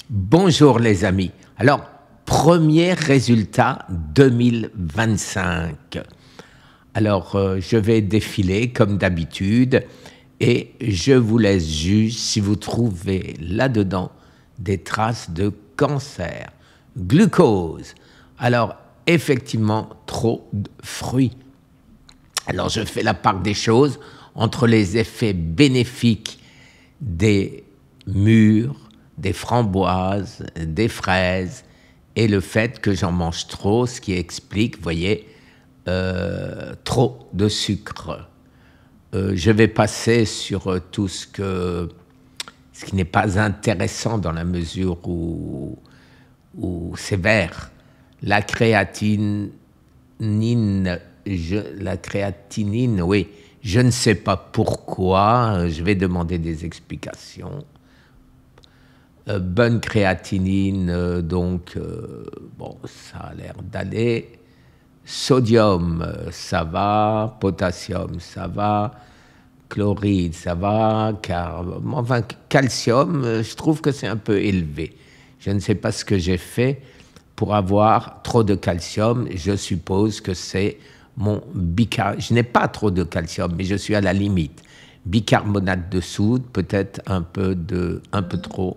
Bonjour les amis. Alors, premier résultat 2025. Alors, je vais défiler comme d'habitude et je vous laisse juger si vous trouvez là-dedans des traces de cancer. Glucose. Alors, effectivement, trop de fruits. Alors, je fais la part des choses entre les effets bénéfiques des mûres, des framboises, des fraises, et le fait que j'en mange trop, ce qui explique, vous voyez, trop de sucre. Je vais passer sur tout ce qui n'est pas intéressant dans la mesure où c'est vert. La créatinine, oui, je ne sais pas pourquoi, je vais demander des explications. Bonne créatinine, donc, bon, ça a l'air d'aller. Sodium, ça va. Potassium, ça va. Chloride, ça va. Enfin, calcium, je trouve que c'est un peu élevé. Je ne sais pas ce que j'ai fait pour avoir trop de calcium. Je suppose que c'est mon bicarbonate. Je n'ai pas trop de calcium, mais je suis à la limite. Bicarbonate de soude, peut-être un peu trop.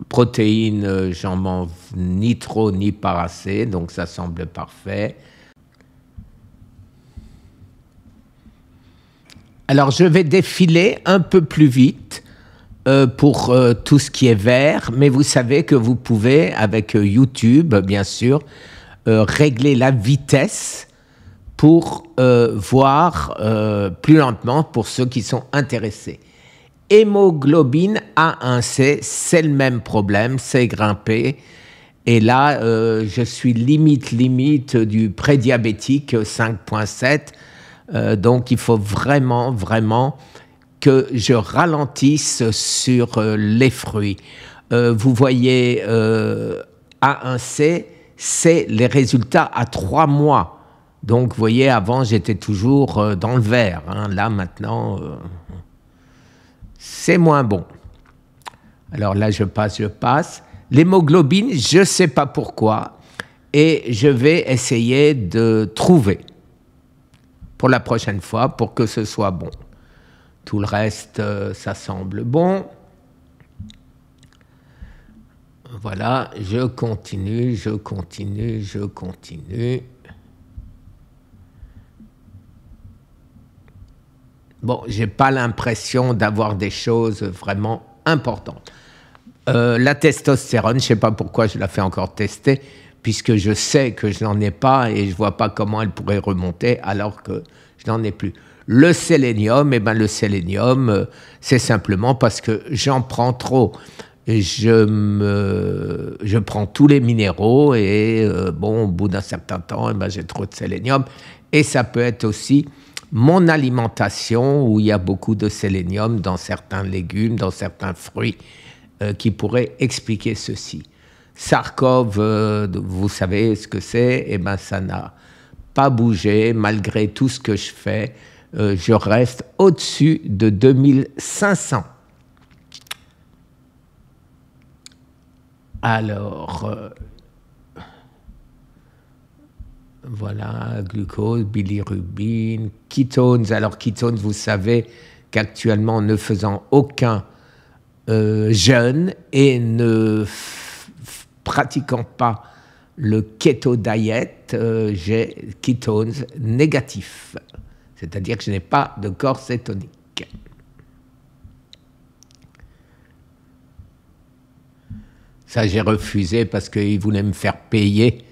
Protéines, j'en mange ni trop ni pas assez, donc ça semble parfait. Alors je vais défiler un peu plus vite pour tout ce qui est vert, mais vous savez que vous pouvez, avec YouTube bien sûr, régler la vitesse pour voir plus lentement pour ceux qui sont intéressés. Hémoglobine A1C, c'est le même problème, c'est grimpé. Et là, je suis limite du prédiabétique 5,7. Donc, il faut vraiment que je ralentisse sur les fruits. Vous voyez, A1C, c'est les résultats à 3 mois. Donc, vous voyez, avant, j'étais toujours dans le vert. Hein. Là, maintenant... c'est moins bon. Alors là, je passe. L'hémoglobine, je ne sais pas pourquoi. Et je vais essayer de trouver pour la prochaine fois, pour que ce soit bon. Tout le reste, ça semble bon. Voilà, je continue. Bon, je n'ai pas l'impression d'avoir des choses vraiment importantes. La testostérone, je ne sais pas pourquoi je la fais encore tester, puisque je sais que je n'en ai pas et je ne vois pas comment elle pourrait remonter alors que je n'en ai plus. Le sélénium, le sélénium, c'est simplement parce que j'en prends trop. Je prends tous les minéraux et bon, au bout d'un certain temps, j'ai trop de sélénium. Et ça peut être aussi mon alimentation où il y a beaucoup de sélénium dans certains légumes, dans certains fruits qui pourraient expliquer ceci. Sarkov, vous savez ce que c'est, ça n'a pas bougé malgré tout ce que je fais. Je reste au-dessus de 2500. Alors... voilà, glucose, bilirubine, ketones. Alors, ketones, vous savez qu'actuellement, ne faisant aucun jeûne et ne pratiquant pas le keto diet, j'ai ketones négatif. C'est-à-dire que je n'ai pas de corps cétonique. Ça, j'ai refusé parce qu'ils voulaient me faire payer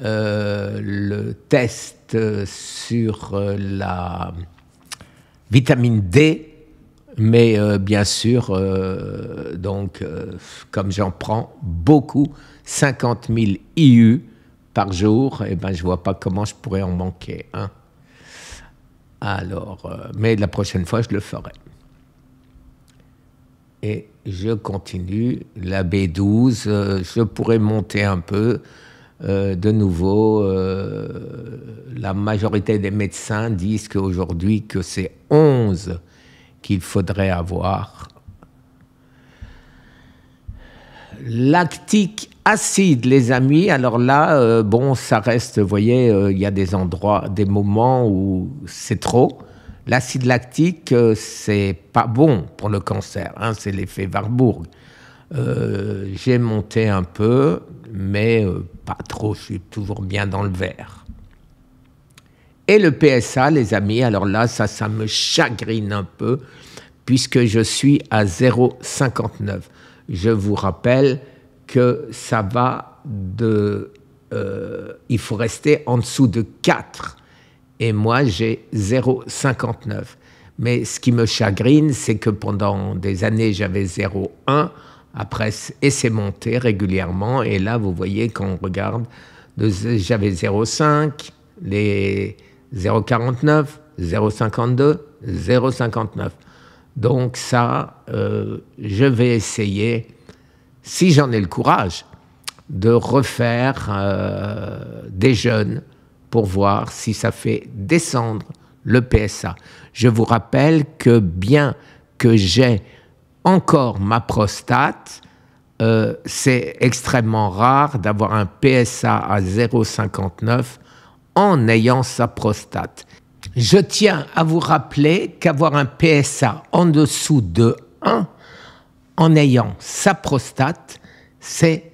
le test sur la vitamine D, mais bien sûr, comme j'en prends beaucoup, 50 000 IU par jour, je ne vois pas comment je pourrais en manquer. Hein. Alors, mais la prochaine fois, je le ferai. Et je continue. La B12, je pourrais monter un peu. De nouveau, la majorité des médecins disent qu'aujourd'hui que c'est 11 qu'il faudrait avoir. lactique acide, les amis. Alors là, bon, ça reste, vous voyez, il y a des endroits, des moments où c'est trop. L'acide lactique, c'est pas bon pour le cancer, hein, c'est l'effet Warburg. J'ai monté un peu, mais pas trop, je suis toujours bien dans le vert. Et le PSA, les amis, alors là, ça me chagrine un peu, puisque je suis à 0,59. Je vous rappelle que ça va de... il faut rester en dessous de 4. Et moi, j'ai 0,59. Mais ce qui me chagrine, c'est que pendant des années, j'avais 0,1. Après, et c'est monté régulièrement. Et là, vous voyez, quand on regarde, j'avais 0,5, les 0,49, 0,52, 0,59. Donc ça, je vais essayer, si j'en ai le courage, de refaire des jeûnes pour voir si ça fait descendre le PSA. Je vous rappelle que bien que j'ai encore ma prostate, c'est extrêmement rare d'avoir un PSA à 0,59 en ayant sa prostate. Je tiens à vous rappeler qu'avoir un PSA en dessous de 1 en ayant sa prostate, c'est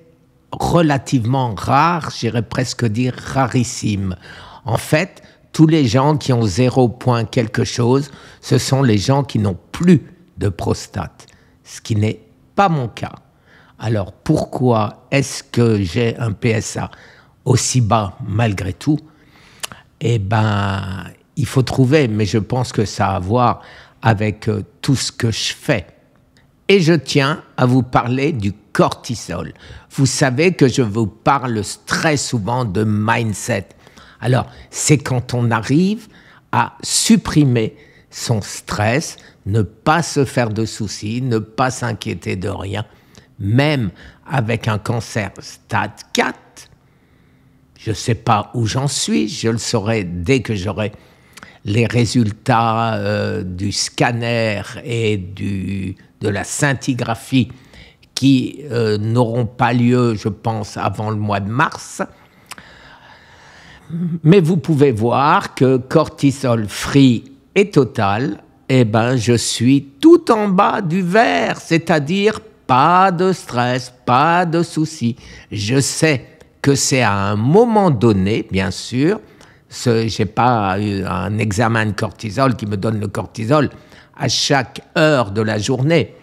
relativement rare, j'irais presque dire rarissime. En fait, tous les gens qui ont 0 point quelque chose, ce sont les gens qui n'ont plus de prostate, ce qui n'est pas mon cas. Alors pourquoi est-ce que j'ai un PSA aussi bas malgré tout? Eh bien, il faut trouver, mais je pense que ça a à voir avec tout ce que je fais. Et je tiens à vous parler du cortisol. Vous savez que je vous parle très souvent de mindset. Alors, c'est quand on arrive à supprimer son stress, ne pas se faire de soucis, ne pas s'inquiéter de rien, même avec un cancer stade 4. Je ne sais pas où j'en suis, je le saurai dès que j'aurai les résultats du scanner et de la scintigraphie qui n'auront pas lieu, je pense, avant le mois de mars. Mais vous pouvez voir que cortisol free et total, eh ben, je suis tout en bas du vert, c'est-à-dire pas de stress, pas de soucis. Je sais que c'est à un moment donné, bien sûr, je n'ai pas eu un examen de cortisol qui me donne le cortisol à chaque heure de la journée.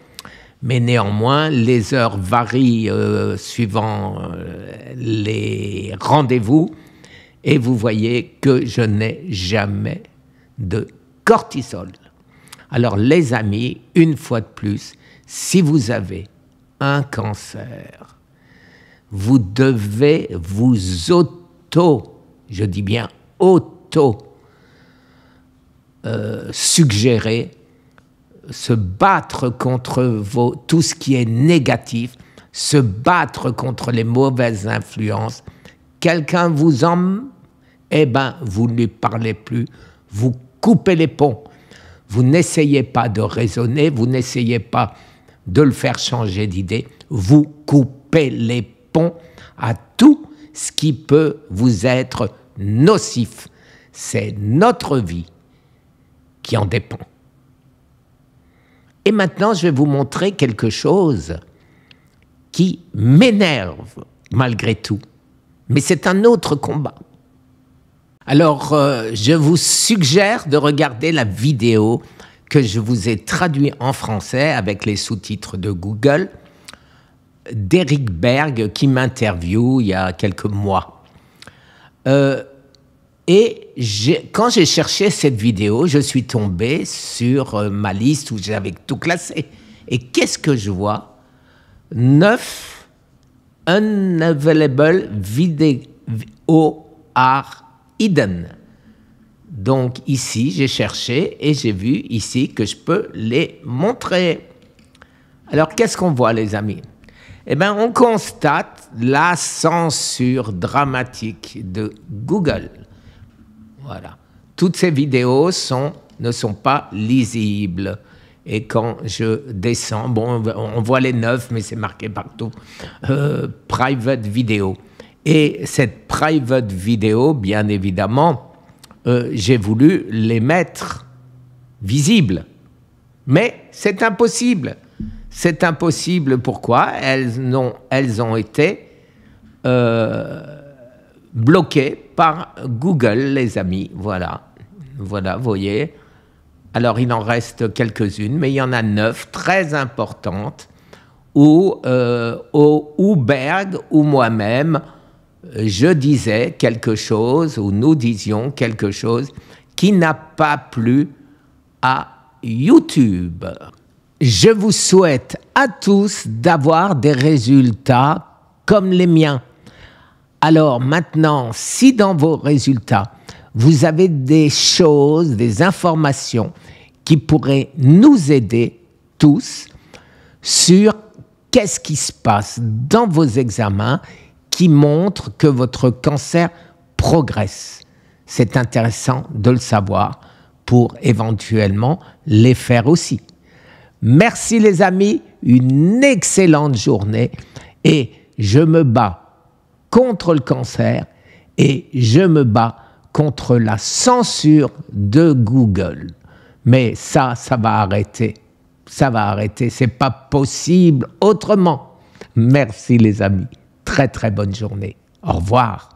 Mais néanmoins, les heures varient suivant les rendez-vous. Et vous voyez que je n'ai jamais de cortisol. Alors les amis, une fois de plus, si vous avez un cancer, vous devez vous je dis bien suggérer, se battre contre tout ce qui est négatif, se battre contre les mauvaises influences. Quelqu'un vous emmène, eh bien, vous ne lui parlez plus, vous coupez les ponts. Vous n'essayez pas de raisonner, vous n'essayez pas de le faire changer d'idée, vous coupez les ponts à tout ce qui peut vous être nocif. C'est notre vie qui en dépend. Et maintenant, je vais vous montrer quelque chose qui m'énerve malgré tout. Mais c'est un autre combat. Alors, je vous suggère de regarder la vidéo que je vous ai traduite en français avec les sous-titres de Google d'Eric Berg qui m'interviewe il y a quelques mois. Et quand j'ai cherché cette vidéo, je suis tombé sur ma liste où j'avais tout classé. Et qu'est-ce que je vois? 9 unavailable video are hidden. Donc ici, j'ai cherché et j'ai vu ici que je peux les montrer. Alors, qu'est-ce qu'on voit, les amis? Eh bien, on constate la censure dramatique de Google. Voilà. Toutes ces vidéos ne sont pas lisibles. Et quand je descends, bon, on voit les 9, mais c'est marqué partout, private vidéo. Et cette private vidéo, bien évidemment, j'ai voulu les mettre visibles. Mais c'est impossible. C'est impossible. Pourquoi? Elles ont été bloquées par Google, les amis. Voilà, vous voyez. Alors, il en reste quelques-unes, mais il y en a 9 très importantes où Berg ou moi-même, je disais quelque chose, ou nous disions quelque chose qui n'a pas plu à YouTube. Je vous souhaite à tous d'avoir des résultats comme les miens. Alors maintenant, si dans vos résultats, vous avez des choses, des informations qui pourraient nous aider tous sur qu'est-ce qui se passe dans vos examens qui montrent que votre cancer progresse. C'est intéressant de le savoir pour éventuellement les faire aussi. Merci les amis, une excellente journée et je me bats contre le cancer et je me bats contre la censure de Google. Mais ça va arrêter. Ça va arrêter. C'est pas possible autrement. Merci les amis. Très très bonne journée. Au revoir.